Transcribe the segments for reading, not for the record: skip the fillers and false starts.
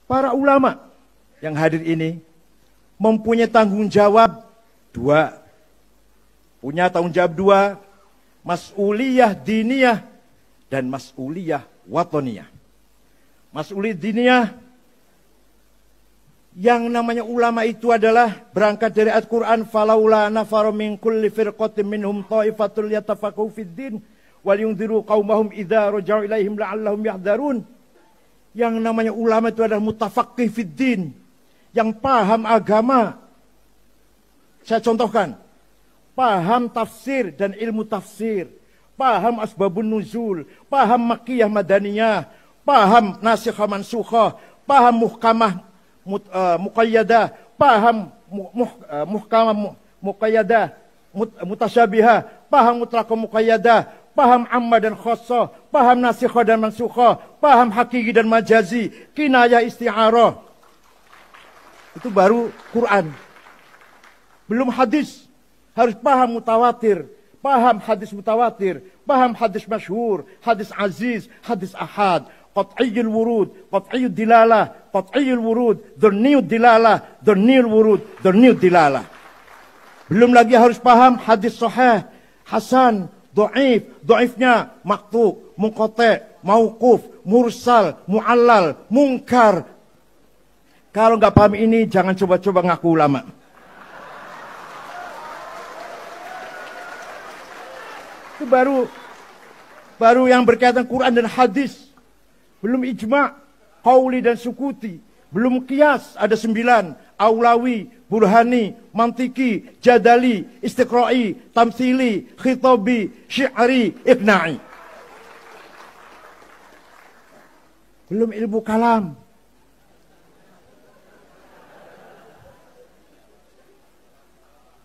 Para ulama yang hadir ini mempunyai tanggung jawab dua. Punya tanggung jawab dua, mas'uliyah diniyah dan mas'uliyah watoniyah. Mas'uliyah diniyah, yang namanya ulama itu adalah berangkat dari Al-Quran, falaula nafaru min kulli firqatin minhum ta'ifatul yatafaqahu fid din wal yunziru qaumahum idza raja'u ilaihim la'allahum yahdharun. Yang namanya ulama itu adalah mutafaqih fid din, yang paham agama. Saya contohkan, paham tafsir dan ilmu tafsir, paham asbabun nuzul, paham makkiyah madaniyah, paham nasikhah mansukhah, paham muhkamah muqayyadah, paham muhkamah muqayyadah, mutasyabihah, paham mutlaqah muqayyadah, paham amma dan khassah, paham nasikhah dan mansukhah, paham hakiki dan majazi, kinayah isti'arah. Itu baru Quran. Belum hadis. Harus paham mutawatir, paham hadis mutawatir, paham hadis masyhur, hadis aziz, hadis ahad, qat'iyyul wurud, qat'iyyud dilalah, qat'iyyul wurud, dhanniyud dilalah, dhanniyul wurud, dhanniyud dilalah. Belum lagi harus paham hadis sahih, hasan, dhaif, dhaifnya maqtu, munqati', mauquf, mursal, mu'allal, munkar. Kalau nggak paham ini jangan coba-coba ngaku ulama. Itu baru yang berkaitan Quran dan hadis. Belum ijma', qauli dan sukuti. Belum qiyas, ada 9. Aulawi, burhani, mantiki, jadali, istiqra'i, tamthili, khitabi, syi'ri, iqna'i. Belum ilmu kalam.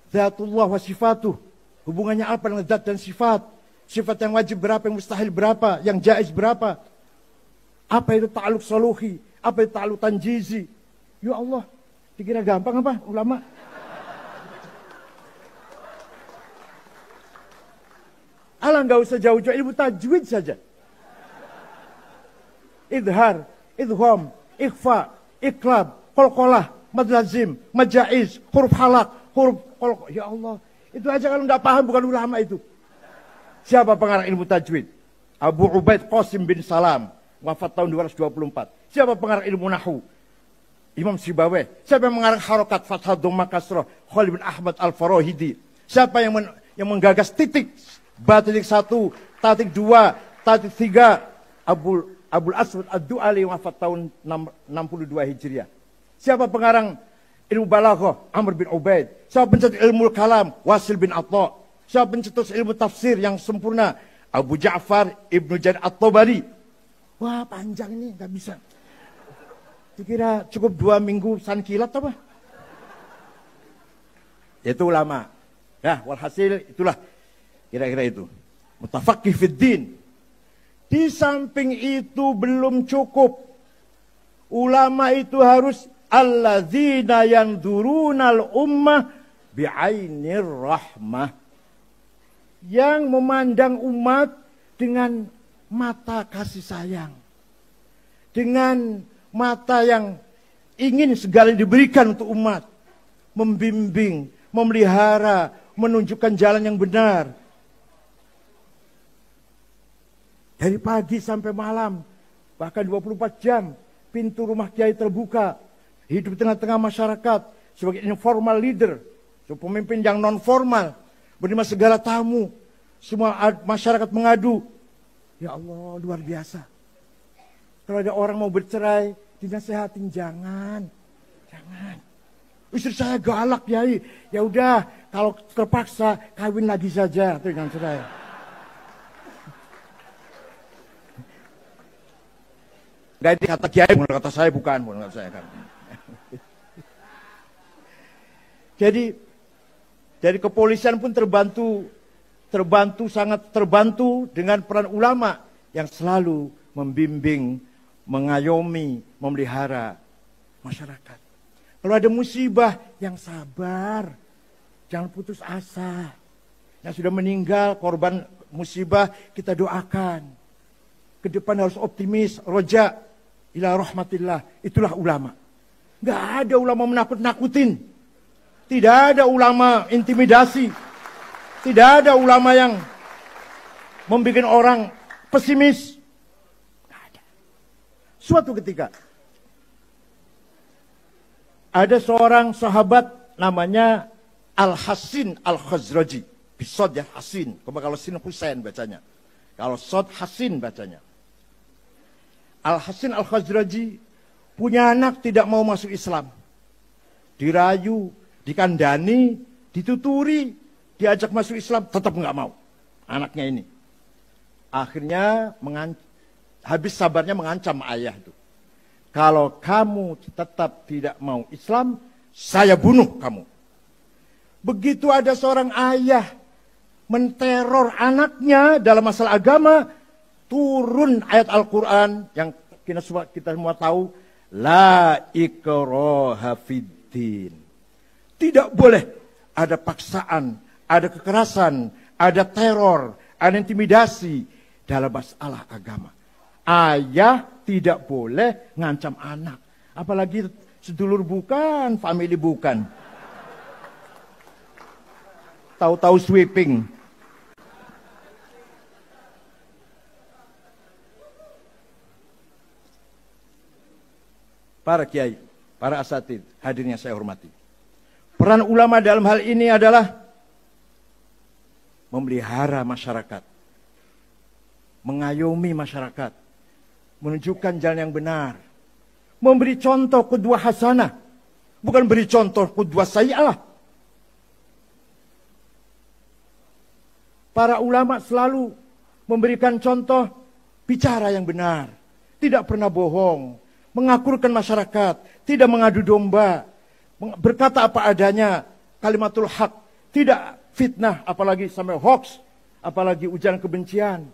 Zatullah wa sifatuh. Hubungannya apa dengan zat dan sifat? Sifat yang wajib berapa, yang mustahil berapa, yang jaiz berapa? Apa itu ta'aluk soluhi? Apa itu ta'aluk tanjizi? Ya Allah, dikira gampang apa ulama? Alah, nggak usah jauh-jauh, ilmu tajwid saja. Idhar, idgham, ikhfa, iklab, qalqalah, mad lazim, mad jaiz, huruf halak, huruf qalqalah. Ya Allah, itu aja kalau nggak paham bukan ulama itu. Siapa pengarang ilmu tajwid? Abu Ubaid Qasim bin Salam, wafat tahun 224. Siapa pengarang ilmu nahu? Imam Sibawayh. Siapa yang mengarang harokat fathah dhamma kasrah? Khalid bin Ahmad Al-Farahidi. Siapa yang menggagas titik? Ba titik 1, tatik 2, tatik 3. Abul Aswad Ad-Du'ali, wafat tahun 62 Hijriah. Siapa pengarang ilmu balaghah? Amr bin Ubaid. Siapa pencetus ilmu kalam? Wasil bin Atta. Siapa pencetus ilmu tafsir yang sempurna? Abu Ja'far Ibnu Jarir At-Tabari. Wah, panjang ini, nggak bisa. Dikira cukup 2 minggu sankilat apa? Itu ulama. Ya, walhasil itulah kira-kira itu. Mutafaqih fid din. Di samping itu belum cukup. Ulama itu harus alladzina yanzurunal ummah bi'ainir rahmah. Yang memandang umat dengan mata kasih sayang. Dengan mata yang ingin segala diberikan untuk umat. Membimbing, memelihara, menunjukkan jalan yang benar. Dari pagi sampai malam, bahkan 24 jam, pintu rumah kiai terbuka. Hidup di tengah-tengah masyarakat sebagai informal leader, sebagai pemimpin yang non formal, menerima segala tamu, semua masyarakat mengadu. Ya Allah, luar biasa. Kalau ada orang mau bercerai, dinasehatin, jangan. Istri saya galak, Yai. Ya udah, kalau terpaksa kawin lagi saja dengan cerai. Enggak, ini kata kiai, bukan kata saya, bukan kata saya kan. Jadi dari kepolisian pun sangat terbantu dengan peran ulama yang selalu membimbing, mengayomi, memelihara masyarakat. Kalau ada musibah, yang sabar, jangan putus asa. Yang sudah meninggal, korban musibah, kita doakan. Ke depan harus optimis, roja. ila rahmatillah. Itulah ulama. Nggak ada ulama menakut-nakutin. Tidak ada ulama intimidasi. Tidak ada ulama yang membuat orang pesimis. Nggak ada. Suatu ketika ada seorang sahabat namanya Al-Hasin Al-Khazraji. Bisod ya, Hasin. Kalau Sin Husain bacanya. Kalau Sod Hasin bacanya. Al-Hasin Al-Khazraji punya anak tidak mau masuk Islam. Dirayu, dikandani, dituturi, diajak masuk Islam, tetap nggak mau. Anaknya ini. Akhirnya habis sabarnya mengancam ayah itu. Kalau kamu tetap tidak mau Islam, saya bunuh kamu. Begitu ada seorang ayah menteror anaknya dalam masalah agama, turun ayat Al-Quran yang kita semua tahu, la ikraha fiddin. Tidak boleh ada paksaan, ada kekerasan, ada teror, ada intimidasi dalam masalah agama. Ayah tidak boleh ngancam anak, apalagi sedulur bukan, family bukan. Tahu-tahu sweeping. Para kiai, para asatid, hadirin yang saya hormati. Peran ulama dalam hal ini adalah memelihara masyarakat, mengayomi masyarakat, menunjukkan jalan yang benar, memberi contoh qudwah hasanah, bukan beri contoh qudwah sayyi'ah. Para ulama selalu memberikan contoh bicara yang benar, tidak pernah bohong, mengakurkan masyarakat, tidak mengadu domba, berkata apa adanya, kalimatul haq, tidak fitnah, apalagi sampai hoax, apalagi ujaran kebencian.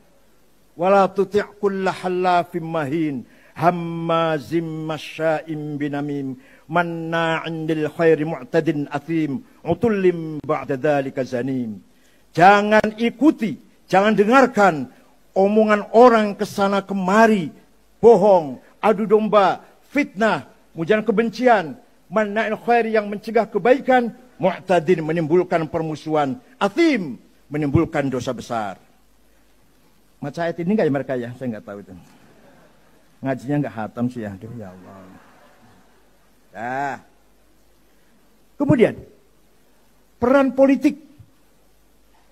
Wala tuti' kulla hallafim mahin, hammazim masya'im binamim, manna'in lil khairi mu'tadin athim, utullim ba'da dzalika zanim. Jangan ikuti, jangan dengarkan omongan orang kesana kemari, bohong, adu domba, fitnah, ujaran kebencian, manna'il khair yang mencegah kebaikan, mu'tadin menimbulkan permusuhan, athim menimbulkan dosa besar. Baca ayat ini enggak ya mereka ya? Saya enggak tahu itu. Ngajinya enggak hatam sih ya. Aduh ya Allah. Nah. Kemudian peran politik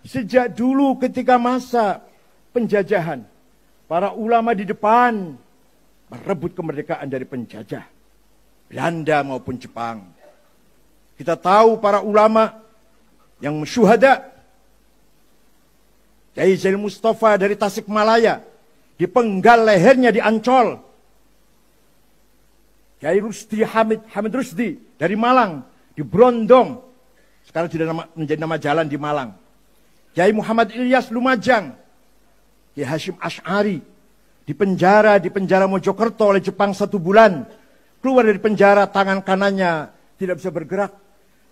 sejak dulu ketika masa penjajahan, para ulama di depan merebut kemerdekaan dari penjajah, Belanda maupun Jepang. Kita tahu para ulama yang syuhada, Kiai Zainal Mustafa dari Tasikmalaya, dipenggal lehernya di Ancol. Kiai Rusdi Hamid Rusdi dari Malang, di Brondong, sekarang sudah menjadi nama jalan di Malang. Kiai Muhammad Ilyas Lumajang, Kiai Hashim Ash'ari, di penjara Mojokerto oleh Jepang 1 bulan. Keluar dari penjara, tangan kanannya tidak bisa bergerak.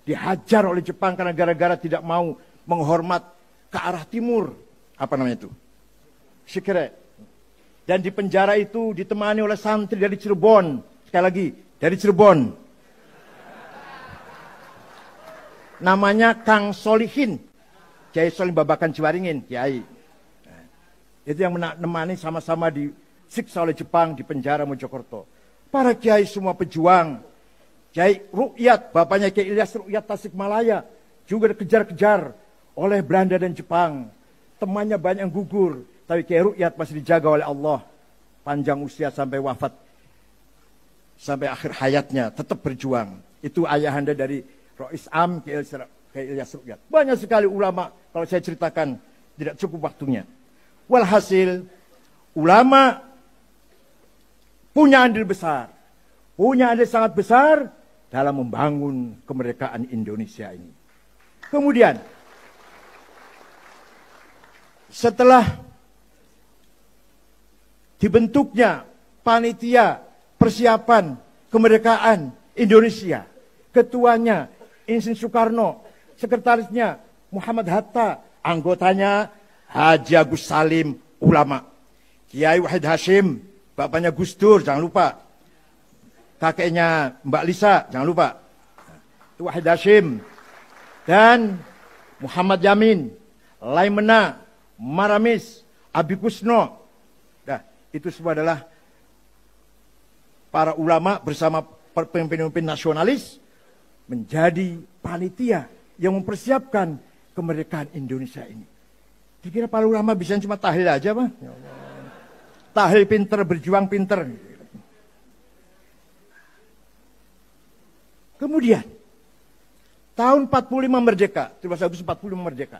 Dihajar oleh Jepang karena gara-gara tidak mau menghormat ke arah timur. Apa namanya itu? Shikere. Dan di penjara itu ditemani oleh santri dari Cirebon. Sekali lagi, dari Cirebon. Namanya Kang Solihin. Kiai Solihin Babakan Ciwaringin, Kiai. Itu yang menemani sama-sama disiksa oleh Jepang di penjara Mojokerto. Para kiai semua pejuang. Kiai Rukyat, bapaknya Kiai Ilyas Rukyat Tasikmalaya, juga dikejar-kejar oleh Belanda dan Jepang. Temannya banyak yang gugur, tapi Kiai Rukyat masih dijaga oleh Allah. Panjang usia sampai wafat, sampai akhir hayatnya, tetap berjuang. Itu ayahanda dari Rois Am, Kiai Ilyas Rukyat. Banyak sekali ulama, kalau saya ceritakan tidak cukup waktunya. Walhasil, ulama punya andil besar, punya andil sangat besar dalam membangun kemerdekaan Indonesia ini. Kemudian, setelah dibentuknya panitia persiapan kemerdekaan Indonesia, ketuanya Insinyur Soekarno, sekretarisnya Muhammad Hatta, anggotanya Haji Agus Salim, ulama. Kiai Wahid Hashim, bapaknya Gus Dur, jangan lupa. kakeknya Mbak Lisa, jangan lupa. Itu Wahid Hashim. Dan Muhammad Yamin, Laimena, Maramis, Abi Kusno. Nah, itu semua adalah para ulama bersama pemimpin-pemimpin nasionalis menjadi panitia yang mempersiapkan kemerdekaan Indonesia ini. Dikira para ulama bisa cuma tahlil aja, Pak? Tahlil pinter, berjuang pinter. Kemudian, tahun 45 merdeka, 17 Agustus 45 merdeka.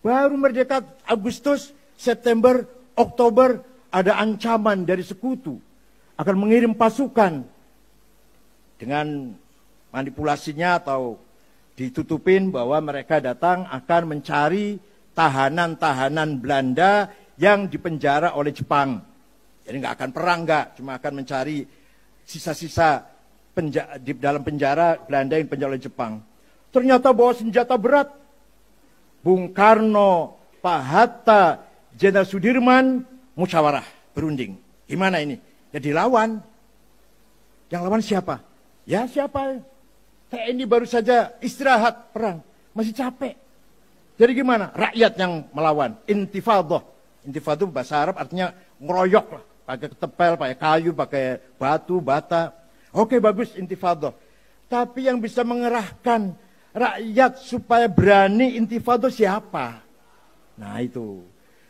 Baru merdeka Agustus, September, Oktober, ada ancaman dari sekutu akan mengirim pasukan dengan manipulasinya atau ditutupin bahwa mereka datang akan mencari tahanan-tahanan Belanda yang dipenjara oleh Jepang. Jadi nggak akan perang, cuma akan mencari sisa-sisa di dalam penjara Belanda yang dipenjara oleh Jepang. Ternyata bawa senjata berat. Bung Karno, Pak Hatta, Jenderal Sudirman, musyawarah, berunding. Gimana ini? Ya dilawan. Yang lawan siapa? Ya siapa? TNI baru saja istirahat perang, masih capek. Jadi gimana? Rakyat yang melawan. Intifadah. Intifadah bahasa Arab artinya ngeroyok lah. Pakai ketepel, pakai kayu, pakai batu, bata. Oke, bagus intifadah. Tapi yang bisa mengerahkan rakyat supaya berani intifadah siapa? Nah itu.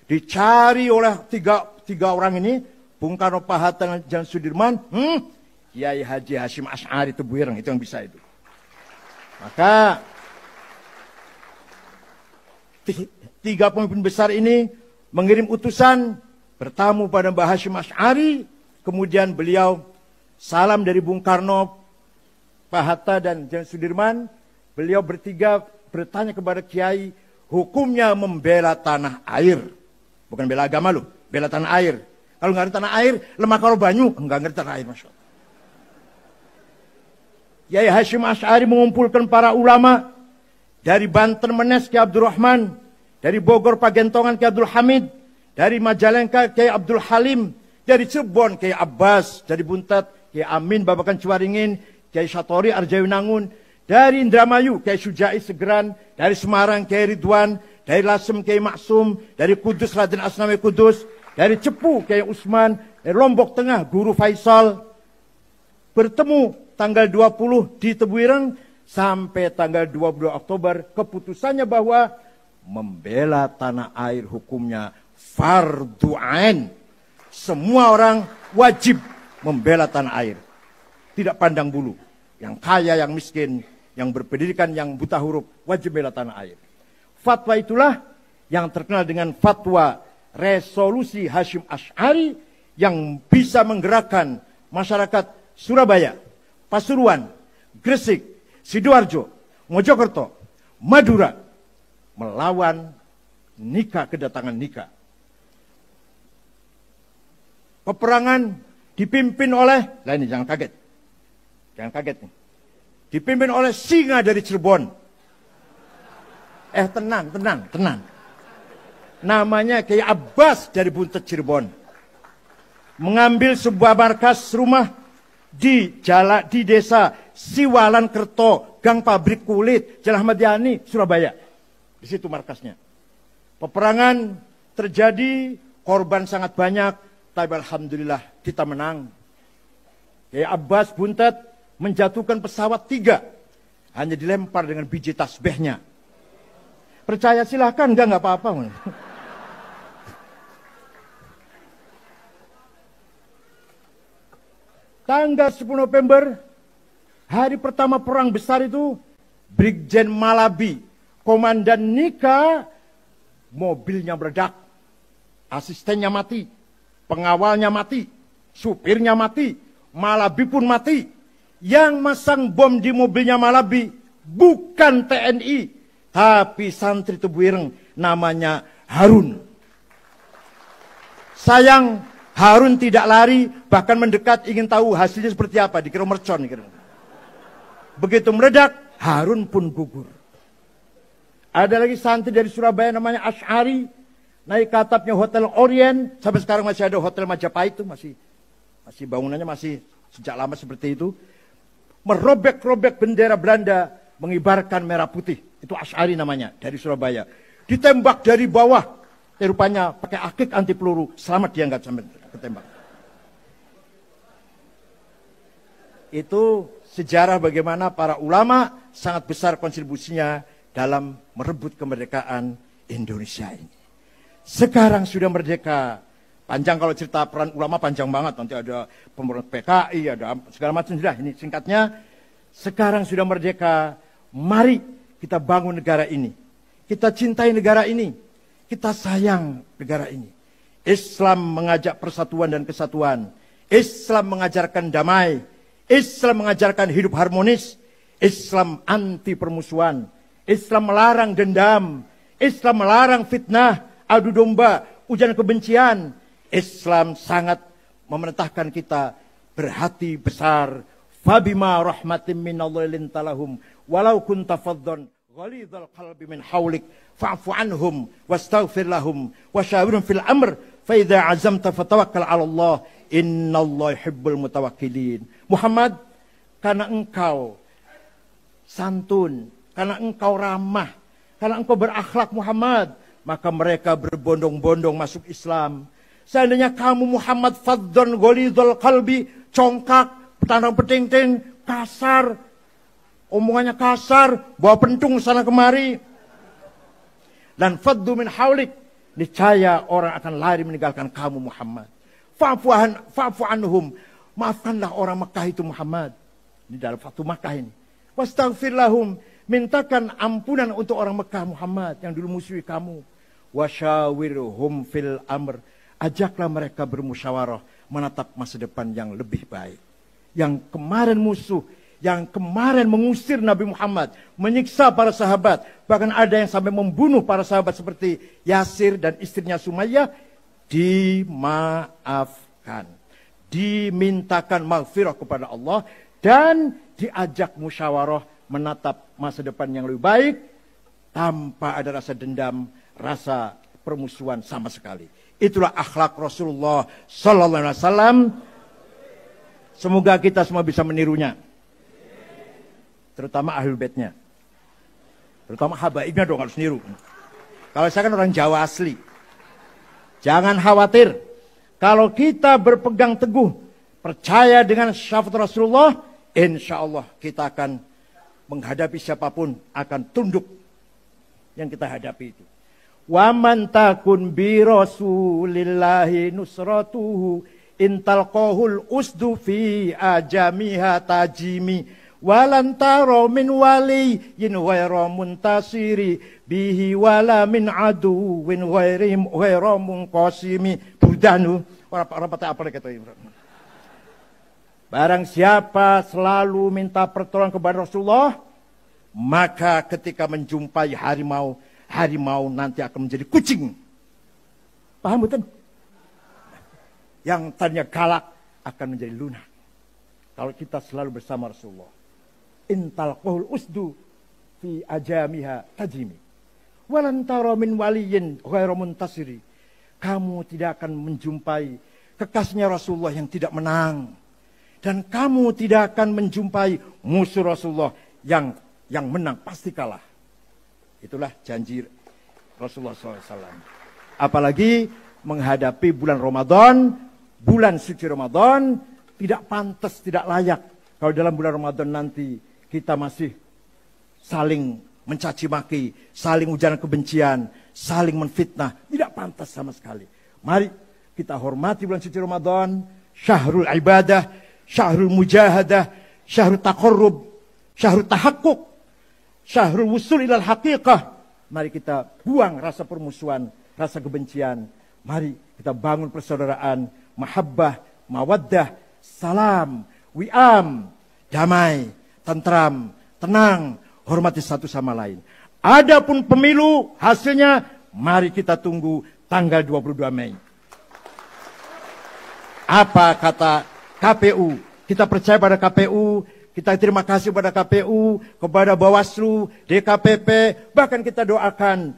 Dicari oleh tiga orang ini. Bung Karno, Pak Hatta, dan Sudirman. Kiai Haji Hashim Asy'ari Tebuireng. Itu yang bisa itu. Maka tiga pemimpin besar ini mengirim utusan bertamu pada Mbah Hashim Asy'ari. Kemudian beliau salam dari Bung Karno, Pak Hatta, dan Jenderal Sudirman. Beliau bertiga bertanya kepada Kiai, hukumnya membela tanah air. Bukan bela agama loh, bela tanah air. Kalau nggak ada tanah air, lemah kalau banyu, nggak ngerti tanah air, Masya Allah. Kiai Hashim Asy'ari mengumpulkan para ulama dari Banten Menes Kiai Abdurrahman, dari Bogor Pagentongan Kiai Abdul Hamid, dari Majalengka Kiai Abdul Halim, dari Cirebon Kiai Abbas, dari Buntat Kiai Amin Babakan Cuaringin, Kiai Satori Arjawinangun, dari Indramayu Kiai Sujai Segeran, dari Semarang Kiai Ridwan, dari Lasem Kiai Maksum, dari Kudus Raden Asnawi Kudus, dari Cepu Kiai Usman, dari Lombok Tengah Guru Faisal. Bertemu tanggal 20 di Tebuireng sampai tanggal 22 Oktober, keputusannya bahwa membela tanah air hukumnya fardhu ain. Semua orang wajib membela tanah air. Tidak pandang bulu. Yang kaya, yang miskin, yang berpendidikan, yang buta huruf, wajib bela tanah air. Fatwa itulah yang terkenal dengan fatwa resolusi Hashim Asy'ari yang bisa menggerakkan masyarakat Surabaya, Pasuruan, Gresik, Sidoarjo, Mojokerto, Madura melawan Nika, kedatangan Nika. Peperangan dipimpin oleh, nah ini jangan kaget. Jangan kaget nih. Dipimpin oleh singa dari Cirebon. Tenang. Namanya Kiai Abbas dari Buntet Cirebon. Mengambil sebuah markas rumah di desa Siwalan Kerto, Gang Pabrik Kulit, Jalan Ahmad Yani, Surabaya. Di situ markasnya. Peperangan terjadi, korban sangat banyak, tapi alhamdulillah kita menang. Kiai Abbas Buntet menjatuhkan pesawat 3, hanya dilempar dengan biji tasbihnya. Percaya silahkan, enggak apa-apa. Tanggal 10 November, hari pertama perang besar itu, Brigjen Malabi, komandan Nika, mobilnya meledak, asistennya mati, pengawalnya mati, supirnya mati, Malabi pun mati. Yang masang bom di mobilnya Malabi bukan TNI, tapi santri Tebuireng, namanya Harun. Sayang, Harun tidak lari, bahkan mendekat ingin tahu hasilnya seperti apa, dikira mercon. Begitu meledak, Harun pun gugur. Ada lagi santri dari Surabaya namanya Asy'ari, naik ke atapnya Hotel Orient, sampai sekarang masih ada Hotel Majapahit itu, masih bangunannya masih sejak lama seperti itu. Merobek-robek bendera Belanda, mengibarkan merah putih. Itu Asy'ari namanya, dari Surabaya. Ditembak dari bawah. Rupanya pakai akik anti peluru, selamat dia nggak sampai ketembak. Itu sejarah bagaimana para ulama sangat besar kontribusinya dalam merebut kemerdekaan Indonesia ini. Sekarang sudah merdeka. Panjang kalau cerita peran ulama panjang banget. Nanti ada pemberontak PKI, ada segala macam. Sudah, ini singkatnya. Sekarang sudah merdeka. Mari kita bangun negara ini. Kita cintai negara ini. Kita sayang negara ini. Islam mengajak persatuan dan kesatuan. Islam mengajarkan damai. Islam mengajarkan hidup harmonis. Islam anti permusuhan. Islam melarang dendam. Islam melarang fitnah, adu domba, ujaran kebencian. Islam sangat memerintahkan kita berhati besar. Fabima rahmatin minallahi lintalahum walau kunta faddan ghalidhal qalbi min hawlik fa'fu anhum wastaghfir lahum wasyawirhum fil amr fa idza azamta fatawakkal 'ala Allah innallaha yuhibbul mutawakkilin. Muhammad, karena engkau santun, karena engkau ramah, karena engkau berakhlak Muhammad, maka mereka berbondong-bondong masuk Islam. Seandainya kamu Muhammad faddan ghalidhal qalbi, congkak, petandang peting-ting, kasar, omongannya kasar, bawa pentung sana kemari, dan faddu min haulik, niscaya orang akan lari meninggalkan kamu Muhammad. Fa'fu anhum, maafkanlah orang Makkah itu Muhammad. Ini dalam Fatu Makkah ini. Wastaghfir lahum, mintakan ampunan untuk orang Makkah Muhammad yang dulu musuhi kamu. Wasyawirhum fil amr, ajaklah mereka bermusyawarah menatap masa depan yang lebih baik. Yang kemarin musuh, yang kemarin mengusir Nabi Muhammad, menyiksa para sahabat, bahkan ada yang sampai membunuh para sahabat seperti Yasir dan istrinya Sumayyah, dimaafkan, dimintakan maghfirah kepada Allah, dan diajak musyawarah menatap masa depan yang lebih baik tanpa ada rasa dendam, rasa permusuhan sama sekali. Itulah akhlak Rasulullah Sallallahu Alaihi Wasallam. Semoga kita semua bisa menirunya, terutama ahlul baitnya, terutama habaibnya dong harus niru. Kalau saya kan orang Jawa asli. Jangan khawatir, kalau kita berpegang teguh, percaya dengan syafaat Rasulullah, insya Allah kita akan menghadapi siapapun, akan tunduk yang kita hadapi itu. Wa man takun bi rasulillahi nusratuhu intalqahul usdu fi ajamiha tajimi walantaro min waliyin ghairu muntasiri bihi wala min aduwin ghairu munqasimi. Budanu orang patah apa kata ini. Barang siapa selalu minta pertolongan kepada Rasulullah, maka ketika menjumpai harimau, harimau nanti akan menjadi kucing. Paham betul? Yang tadinya galak akan menjadi lunak. Kalau kita selalu bersama Rasulullah. Intalqahul usdu fi ajamiha tajimi. Walantara min waliyin ghairu muntasiri. Kamu tidak akan menjumpai kekasihnya Rasulullah yang tidak menang. Dan kamu tidak akan menjumpai musuh Rasulullah yang menang, pasti kalah. Itulah janji Rasulullah SAW. Apalagi menghadapi bulan Ramadan, bulan suci Ramadan, tidak pantas, tidak layak. Kalau dalam bulan Ramadan nanti kita masih saling mencaci maki, saling ujaran kebencian, saling menfitnah, tidak pantas sama sekali. Mari kita hormati bulan suci Ramadan, syahrul ibadah, syahrul mujahadah, syahrul taqarrub, syahrul tahakkuk, syahrul wusul ilal haqiqah. Mari kita buang rasa permusuhan, rasa kebencian. Mari kita bangun persaudaraan, mahabbah, mawaddah, salam, wi'am, damai, tentram, tenang, hormati satu sama lain. Adapun pemilu hasilnya, mari kita tunggu tanggal 22 Mei. Apa kata KPU? Kita percaya pada KPU, kita terima kasih pada KPU, kepada Bawaslu, DKPP, bahkan kita doakan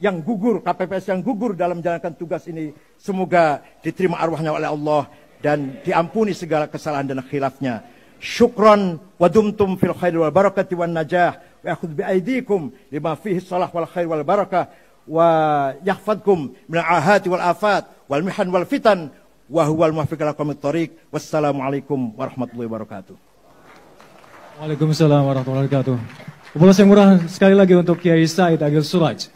yang gugur, KPPS yang gugur dalam menjalankan tugas ini, semoga diterima arwahnya oleh Allah dan diampuni segala kesalahan dan khilafnya. Syukran wa dumtum fil khair wal barakati wan najah wa akhudh bi aydikum lima fihi salah wal khair wal barakah wa yahfadkum min al-ahati wal afat wal mihan wal fitan wa huwal muwaffiq ila aqwamit thoriq. Wassalamualaikum warahmatullahi wabarakatuh. Waalaikumsalam warahmatullahi wabarakatuh. Upalas yang murah sekali lagi untuk Kiai Said Agil Suraj.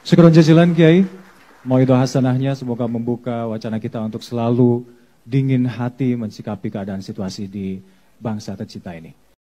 Syukron jazilan Kiai. Mauidhah hasanahnya semoga membuka wacana kita untuk selalu dingin hati mensikapi keadaan situasi di bangsa tercinta ini.